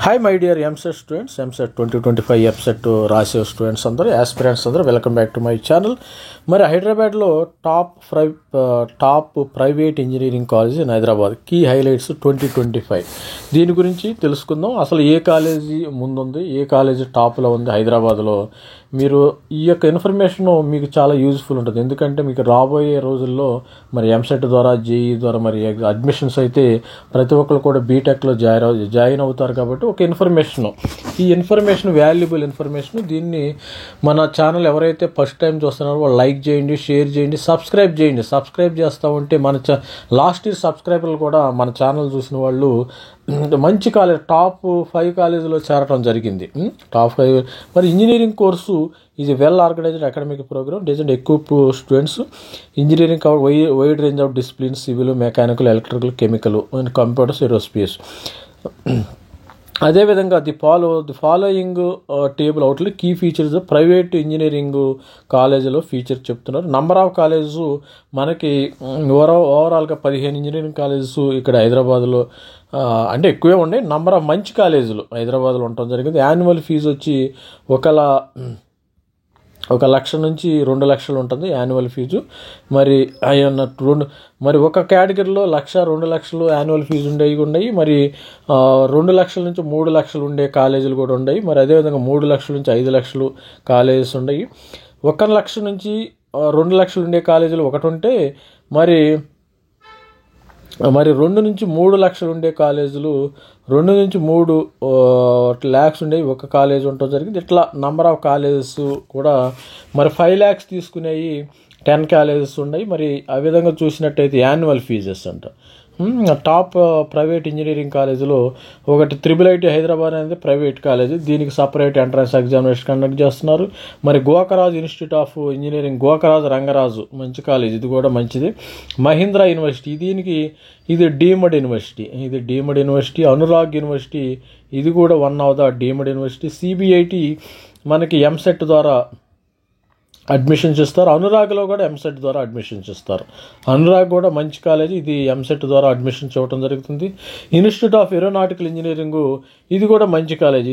Hi my dear EAMCET students, EAMCET 2025 EAMCET రాసే students అందరూ, aspirants అందరూ welcome back to my channel. మరి హైదరాబాద్లో top private engineering college in Hyderabad key highlights 2025 దీని గురించి తెలుసుకుందాం. అసలు ఏ కాలేజీ ముందుంది, ఏ కాలేజీ టాప్లో ఉంది హైదరాబాద్లో, మీరు ఈ యొక్క ఇన్ఫర్మేషన్ మీకు చాలా యూజ్ఫుల్ ఉంటుంది. ఎందుకంటే మీకు రాబోయే రోజుల్లో మరి ఎంసెట్ ద్వారా, జేఈ ద్వారా మరి అడ్మిషన్స్ అయితే ప్రతి ఒక్కరు కూడా బీటెక్లో జాయిన్ అవుతారు. కాబట్టి ఒక ఈ ఇన్ఫర్మేషన్ వాల్యుబుల్ ఇన్ఫర్మేషన్. దీన్ని మన ఛానల్ ఎవరైతే ఫస్ట్ టైం చూస్తున్నారో వాళ్ళు లైక్ చేయండి, షేర్ చేయండి, సబ్స్క్రైబ్ చేయండి. సబ్స్క్రైబ్ చేస్తూ ఉంటే లాస్ట్ ఇయర్ సబ్స్క్రైబర్లు కూడా మన ఛానల్ చూసిన వాళ్ళు మంచి కాలేజ్ టాప్ 5 కాలేజీలో చేరటం జరిగింది. టాప్ 5 మరి engineering course is well organised academic programme design equip students. Engineering cover wide range of disciplines, civil, mechanical, electrical, chemical and computers, aerospace. అదేవిధంగా the following table outlook key features private engineering కాలేజీలో feature చెప్తున్నారు. Number of colleges మనకి ఓవరాల్గా 15 engineering colleges ఇక్కడ హైదరాబాద్లో అంటే ఎక్కువే ఉన్నాయి. నంబర్ ఆఫ్ మంచి కాలేజీలు హైదరాబాద్లో ఉండటం జరిగింది. యాన్యువల్ ఫీజు వచ్చి 1 లక్ష నుంచి 2 లక్షలు ఉంటుంది యాన్యువల్ ఫీజు. మరి ఒక కేటగిరీలో 1,00,000, 2 లక్షలు యాన్యువల్ ఫీజు ఉన్నాయి. మరి 2 లక్షల నుంచి 3 లక్షలు ఉండే కాలేజీలు కూడా ఉన్నాయి. మరి అదేవిధంగా 3 లక్షల నుంచి 5 లక్షలు కాలేజెస్ ఉన్నాయి. 1 లక్ష నుంచి 2 లక్షలు ఉండే కాలేజీలు ఒకటి ఉంటే, మరి 2 నుంచి 3 లక్షలు ఉండే కాలేజీలు 2 నుంచి 3 lakhs ఉండేవి ఒక కాలేజ్ ఉండటం జరిగింది. ఇట్లా నంబర్ ఆఫ్ కాలేజెస్ కూడా మరి 5 lakhs తీసుకునేవి 10 కాలేజెస్ ఉన్నాయి. మరి ఆ విధంగా చూసినట్టయితే యాన్యువల్ ఫీజెస్ అంట టాప్ ప్రైవేట్ ఇంజనీరింగ్ కాలేజీలో ఒకటి IIIT హైదరాబాద్ అనేది ప్రైవేట్ కాలేజీ. దీనికి సపరేట్ ఎంట్రన్స్ ఎగ్జామినేషన్ కండక్ట్ చేస్తున్నారు. మరి Gokaraju institute of engineering, Gokaraju Rangaraju మంచి కాలేజ్, ఇది కూడా మంచిది. మహీంద్రా యూనివర్సిటీ ఇది డీమ్డ్ యూనివర్సిటీ. అనురాగ్ యూనివర్సిటీ ఇది కూడా one of the deemed university. CBIT మనకి ఎంసెట్ ద్వారా అడ్మిషన్స్ ఇస్తారు. అనురాగ్లో కూడా ఎంసెట్ ద్వారా అడ్మిషన్స్ ఇస్తారు. అనురాగ్ కూడా మంచి కాలేజీ, ఇది ఎంసెట్ ద్వారా అడ్మిషన్స్ ఇవ్వడం జరుగుతుంది. ఇన్స్టిట్యూట్ ఆఫ్ ఏరోనాటికల్ ఇంజనీరింగ్ ఇది కూడా మంచి కాలేజీ.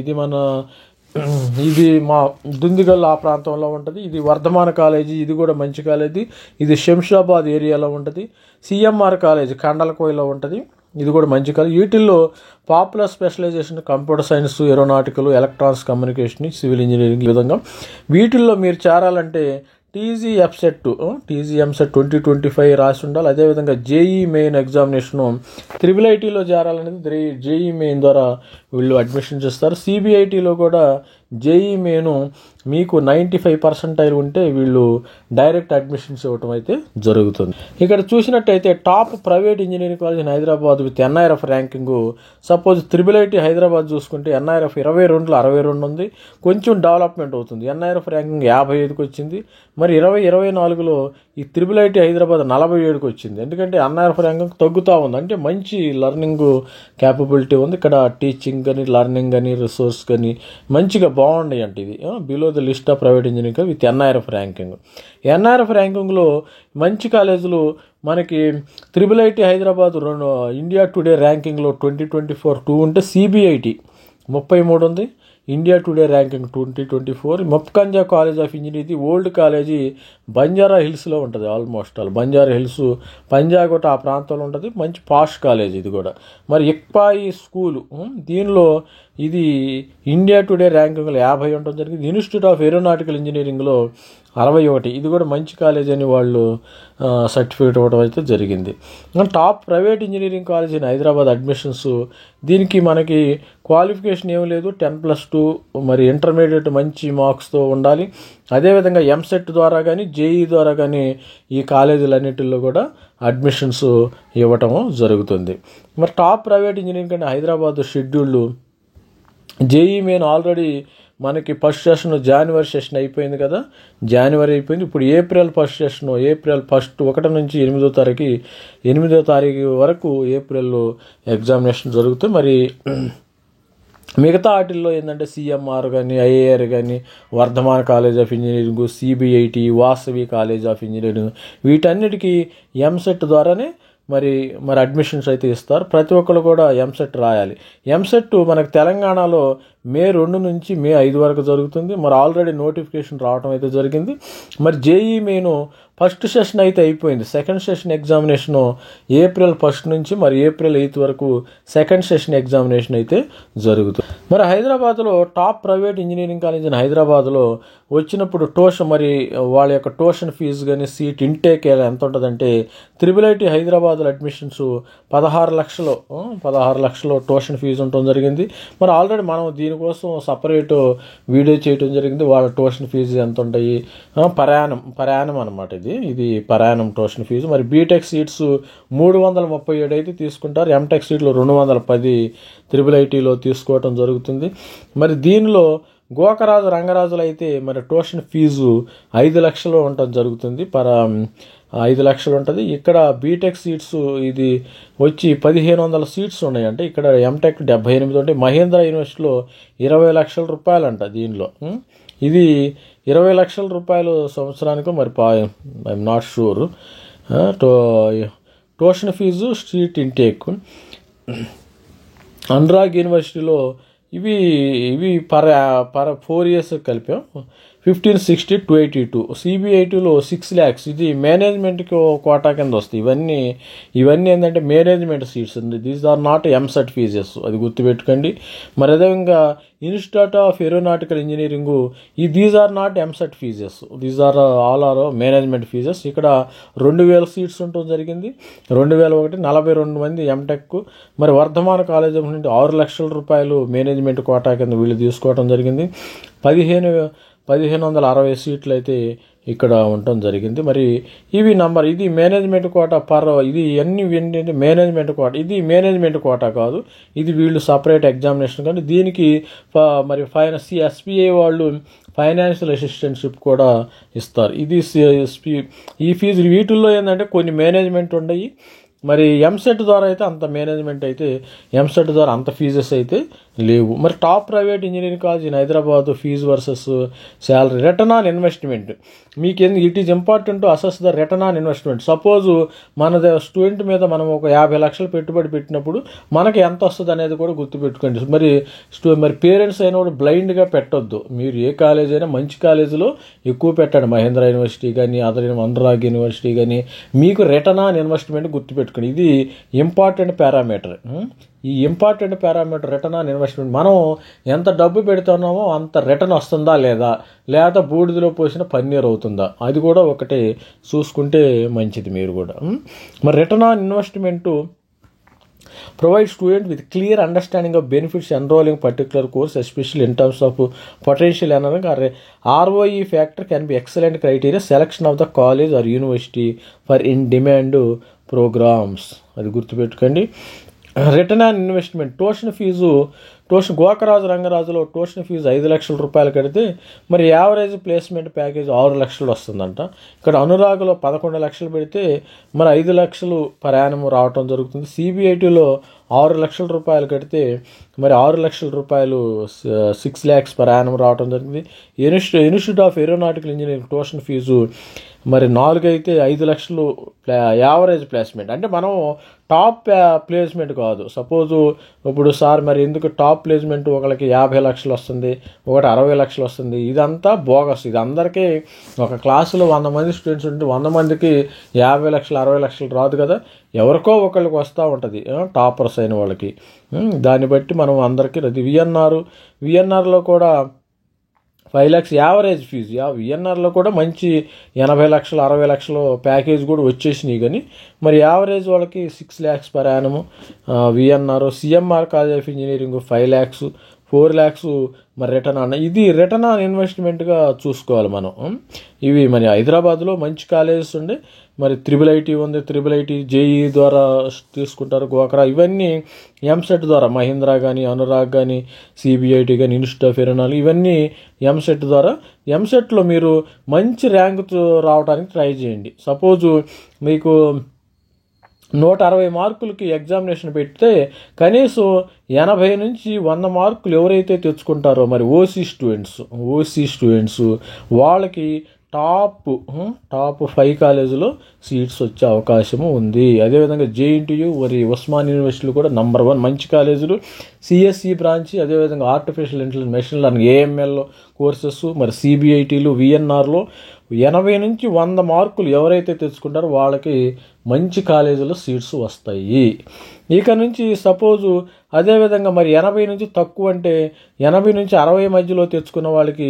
ఇది మా దుందిగల్ ఆ ప్రాంతంలో ఉంటుంది. ఇది వర్ధమాన కాలేజీ, ఇది కూడా మంచి కాలేజీ. ఇది శంషాబాద్ ఏరియాలో ఉంటుంది. సిఎంఆర్ కాలేజీ కండలకోయలో ఉంటుంది, ఇది కూడా మంచి కాలేజ్. వీటిల్లో popular specialization computer science, aeronautical, electronics, communication, civil engineering. ఈ విధంగా వీటిల్లో మీరు చేరాలంటే టీజీ ఎంసెట్ 2025 రాసి ఉండాలి. అదేవిధంగా జేఈ మెయిన్ ఎగ్జామినేషను IIITలో చేరాలనేది జేఈ మెయిన్ ద్వారా వీళ్ళు అడ్మిషన్స్ ఇస్తారు. సిబిఐటిలో కూడా జేఈ మెయిన్ మీకు 95% ఉంటే వీళ్ళు డైరెక్ట్ అడ్మిషన్స్ ఇవ్వటం అయితే జరుగుతుంది. ఇక్కడ చూసినట్టయితే top private engineering college in Hyderabad with NIRF ranking. Suppose IIIT Hyderabad చూసుకుంటే ఎన్ఐఆర్ఎఫ్ 22లో 62 ఉంది. కొంచెం డెవలప్మెంట్ అవుతుంది. ఎన్ఐఆర్ఎఫ్ ర్యాంకింగ్ 55కి వచ్చింది. మరి 2024లో ఈ IIIT హైదరాబాద్ 47కి వచ్చింది. ఎందుకంటే ఎన్ఐఆర్ఎఫ్ ర్యాంకింగ్ తగ్గుతూ ఉంది. అంటే మంచి లెర్నింగ్ క్యాపబిలిటీ ఉంది ఇక్కడ. టీచింగ్ కానీ, లెర్నింగ్ కానీ, రిసోర్స్ కానీ మంచిగా బాగున్నాయి. అంటే ఇది below the list of private engineering with NIRF ranking. NIRF ర్యాంకింగ్లో మంచి కాలేజీలు మనకి IIIT హైదరాబాద్ ఇండియా టుడే ర్యాంకింగ్లో 2024 2 ఉంటే, సిబిఐటి 33 ఉంది. India today ranking 2024. Muffakham Jah college of engineering old college Banjara హిల్స్లో ఉంటుంది. ఆల్మోస్ట్ బంజారా హిల్స్, పంజాగుట్ట ఆ ప్రాంతంలో ఉంటుంది. మంచి పాష్ కాలేజ్ ఇది కూడా. మరి ఇక్పాయి స్కూలు దీనిలో ఇది ఇండియా టుడే ర్యాంకింగ్లో 50 ఉండడం జరిగింది. ఇన్స్టిట్యూట్ ఆఫ్ ఏరోనాటికల్ ఇంజనీరింగ్లో 61, ఇది కూడా మంచి కాలేజ్ అని వాళ్ళు సర్టిఫికేట్ ఇవ్వడం అయితే జరిగింది. Top private engineering college in Hyderabad admissions, దీనికి మనకి క్వాలిఫికేషన్ ఏం లేదు, 10+2 మరి ఇంటర్మీడియట్ మంచి మార్క్స్తో ఉండాలి. అదేవిధంగా ఎంసెట్ ద్వారా కానీ, జేఈ ద్వారా కానీ ఈ కాలేజీలన్నిటిల్లో కూడా అడ్మిషన్స్ ఇవ్వటం జరుగుతుంది. మరి టాప్ ప్రైవేట్ ఇంజనీరింగ్ కానీ Hyderabad scheduled JEE main already మనకి ఫస్ట్ సెషన్ జనవరి సెషన్ అయిపోయింది కదా, జనవరి అయిపోయింది. ఇప్పుడు ఏప్రిల్ ఫస్ట్ సెషన్, ఏప్రిల్ 1 నుంచి 8వ తారీఖు వరకు ఏప్రిల్లో ఎగ్జామినేషన్ జరుగుతాయి. మరి మిగతా వాటిల్లో ఏంటంటే సిఎంఆర్ కానీ, ఐఏఆర్ కానీ, Vardhaman college of engineering, CBIT, Vasavi college of engineering వీటన్నిటికీ ఎంసెట్ ద్వారానే మరి అడ్మిషన్స్ అయితే ఇస్తారు. ప్రతి ఒక్కరు కూడా ఎంసెట్ రాయాలి. ఎంసెట్ మనకు తెలంగాణలో మే 2 నుంచి మే 5 వరకు జరుగుతుంది. మరి ఆల్రెడీ నోటిఫికేషన్ రావడం అయితే జరిగింది. మరి జేఈ మెయిన్ ఫస్ట్ సెషన్ అయితే అయిపోయింది. సెకండ్ సెషన్ ఎగ్జామినేషను ఏప్రిల్ 1 నుంచి మరి ఏప్రిల్ 8 వరకు సెకండ్ సెషన్ ఎగ్జామినేషన్ అయితే జరుగుతుంది. మరి హైదరాబాద్లో top private engineering college in హైదరాబాద్లో వచ్చినప్పుడు మరి వాళ్ళ యొక్క ట్యూషన్ ఫీజు కానీ సీట్ ఇంటేక్ ఎంత ఉంటుందంటే IIIT హైదరాబాద్లో అడ్మిషన్స్ 16 లక్షలు ట్యూషన్ ఫీజు ఉండటం జరిగింది. మరి ఆల్రెడీ మనం దీనికోసం సపరేట్ వీడియో చేయడం జరిగింది. వాళ్ళ ట్యూషన్ ఫీజు ఎంత ఉంటాయి, పరాయణం అనమాట. ఇది పరాయణం ట్యూషన్ ఫీజు. మరి బీటెక్ సీట్స్ 337 అయితే తీసుకుంటారు. ఎంటెక్ సీట్లు 210 IIITలో తీసుకోవటం జరుగుతుంది. మరి దీనిలో గోకరాజు రంగరాజులు అయితే మరి ట్యూషన్ ఫీజు 5 లక్షలు ఉండటం జరుగుతుంది. 5 లక్షలు ఉంటుంది. ఇక్కడ బీటెక్ సీట్స్ ఇది వచ్చి 1500 సీట్స్ ఉన్నాయంటే ఇక్కడ ఎంటెక్ 78 ఉంటాయి. మహేంద్ర యూనివర్సిటీలో 20 లక్షల రూపాయలంట. దీనిలో ఇది 20 లక్షల రూపాయలు సంవత్సరానికి. మరి I'm not sure tuition fee seat intake. Anurag యూనివర్సిటీలో ఇవి పర్ 4 ఇయర్స్ కలిపాం 1560 282. CBITలో 6 lakhs. ఇది మేనేజ్మెంట్కి కోటా కింద వస్తాయి. ఇవన్నీ ఏంటంటే మేనేజ్మెంట్ సీట్స్ ఉంది. These are not EAMCET fees, అది గుర్తుపెట్టుకోండి. మరి అదేవిధంగా institute of aeronautical engineering these are not EAMCET fees, these are all are management fees. ఇక్కడ 2000 సీట్స్ ఉండటం జరిగింది. 2001 42 మంది ఎంటెక్. మరి వర్ధమాన కాలేజ్ నుండి 6 లక్షల రూపాయలు మేనేజ్మెంట్ కోటా కింద వీళ్ళు తీసుకోవడం జరిగింది. 1560 సీట్లు అయితే ఇక్కడ ఉండటం జరిగింది. మరి ఇది మేనేజ్మెంట్ కోటా ఇది అన్ని ఏంటంటే మేనేజ్మెంట్ కోటా. ఇది మేనేజ్మెంట్ కోటా కాదు, ఇది వీళ్ళు సపరేట్ ఎగ్జామినేషన్. కానీ దీనికి మరి SBI వాళ్ళు ఫైనాన్షియల్ అసిస్టెంట్షిప్ కూడా ఇస్తారు. ఈ ఫీజు వీటిల్లో ఏంటంటే కొన్ని మేనేజ్మెంట్ ఉన్నాయి. మరి ఎంసెట్ ద్వారా అయితే అంత మేనేజ్మెంట్ అయితే ఎంసెట్ ద్వారా అంత ఫీజెస్ అయితే లేవు. మరి top private engineering college in Hyderabad fee versus salary. Return on investment మీకు it is important to assess the return on investment. Suppose మన స్టూడెంట్ మీద మనం ఒక 50 లక్షలు పెట్టుబడి పెట్టినప్పుడు మనకి ఎంత వస్తుంది అనేది కూడా గుర్తుపెట్టుకోండి. మరి పేరెంట్స్ అయినా కూడా బ్లైండ్గా పెట్టొద్దు. మీరు ఏ కాలేజ్ అయినా మంచి కాలేజీలో ఎక్కువ పెట్టండి. మహేంద్ర యూనివర్సిటీ కానీ అనురాగ్ యూనివర్సిటీ కానీ మీకు రిటర్న్ ఆన్ ఇన్వెస్ట్మెంట్ గుర్తుపెట్టుకోండి. ఇది ఇంపార్టెంట్ పారామీటర్. ఈ important parameter return on investment. మనం ఎంత డబ్బు పెడుతున్నామో అంత రిటర్న్ వస్తుందా లేదా బూడిదలో పోసిన పన్నీర్ అవుతుందా, అది కూడా ఒకటి చూసుకుంటే మంచిది మీరు కూడా. మరి return on investment provide student with clear understanding of benefits enrolling particular course, especially in terms of potential earning or ROE factor can be excellent criteria selection of the college or university for in-demand programs. అది గుర్తుపెట్టుకోండి. Return on investment tuition Gokaraju రంగరాజులో tuition fee 5 లక్షల రూపాయలు కడితే మరి average placement package 6 లక్షలు వస్తుందంట. ఇక్కడ అనురాగ్లో 11 లక్షలు పెడితే మరి 5 లక్షలు ప్రయాణం రావటం జరుగుతుంది. CBITలో 6 లక్షల రూపాయలు కడితే మరి 6 లక్షల రూపాయలు 6 lakhs ప్రయాణం రావటం జరిగింది. Institute of aeronautical engineering tuition fee మరి 4 అయితే 5 లక్షలు యావరేజ్ ప్లేస్మెంట్. అంటే మనం టాప్ ప్లేస్మెంట్ కాదు. సపోజు ఇప్పుడు సార్ మరి ఎందుకు టాప్ ప్లేస్మెంట్ ఒకరికి 50 లక్షలు వస్తుంది, ఒకటి 60 లక్షలు వస్తుంది, ఇదంతా బోగస్. ఇది అందరికీ ఒక క్లాసులో 100 మంది స్టూడెంట్స్ ఉంటే 100 మందికి 50 లక్షలు 60 లక్షలు రాదు కదా, ఎవరికో ఒకరికి వస్తూ ఉంటుంది టాపర్స్ అయిన వాళ్ళకి. దాన్ని బట్టి మనం అందరికీ విఎన్ఆర్లో కూడా 5 lakhs యావరేజ్ ఫీజు. విఎన్ఆర్లో కూడా మంచి 80 లక్షలు 60 లక్షలు ప్యాకేజ్ కూడా వచ్చేసినాయి. కానీ మరి యావరేజ్ వాళ్ళకి 6 lakhs per annum. VNR CMR college of engineering 5 lakhs 4 lakhs మరి రిటర్న్ ఆన్ ఇన్వెస్ట్మెంట్గా చూసుకోవాలి మనం. ఇవి మరి హైదరాబాద్లో మంచి కాలేజెస్ ఉండే. మరి IIIT ఉంది, IIIT JEE ద్వారా తీసుకుంటారు. గోకరా ఇవన్నీ ఎంసెట్ ద్వారా, మహీంద్రా కానీ అనురాగ్ కానీ CBIT కానీ ఇన్స్టిట్యూట్ ఆఫ్ ఏరోనాటికల్ ఇవన్నీ ఎంసెట్ ద్వారా. ఎంసెట్లో మీరు మంచి ర్యాంకు రావడానికి ట్రై చేయండి. సపోజు మీకు 160 మార్కులకి ఎగ్జామినేషన్ పెడితే కనీసం 80 నుంచి 100 మార్కులు ఎవరైతే తెచ్చుకుంటారో మరి ఓసీ స్టూడెంట్స్ వాళ్ళకి టాప్ 5 కాలేజీలో సీట్స్ వచ్చే అవకాశము ఉంది. అదేవిధంగా జేఎన్టీయు మరి ఉస్మాన్ యూనివర్సిటీలు కూడా నంబర్ 1 మంచి కాలేజీలు. సిఎస్ఈ బ్రాంచ్, అదేవిధంగా artificial intelligence, machine learning, AML courses, మరి సిబిఐటీలు, విఎన్ఆర్లో 80 నుంచి 100 మార్కులు ఎవరైతే తెచ్చుకుంటారో వాళ్ళకి మంచి కాలేజీలో సీట్స్ వస్తాయి. ఇక నుంచి సపోజు అదేవిధంగా మరి 80 నుంచి తక్కువ అంటే 80 నుంచి 60 మధ్యలో తెచ్చుకున్న వాళ్ళకి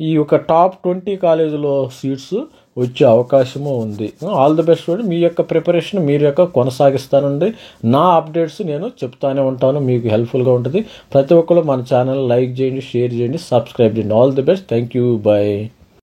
ఈ యొక్క టాప్ 20 కాలేజీలో సీట్స్ వచ్చే అవకాశము ఉంది. All the best student. మీ యొక్క ప్రిపరేషన్ మీరు కొనసాగిస్తానండి. నా అప్డేట్స్ నేను చెప్తానే ఉంటాను, మీకు హెల్ప్ఫుల్గా ఉంటుంది. ప్రతి ఒక్కరు మన ఛానల్ లైక్ చేయండి, షేర్ చేయండి, సబ్స్క్రైబ్ చేయండి. All the best. Thank you. By.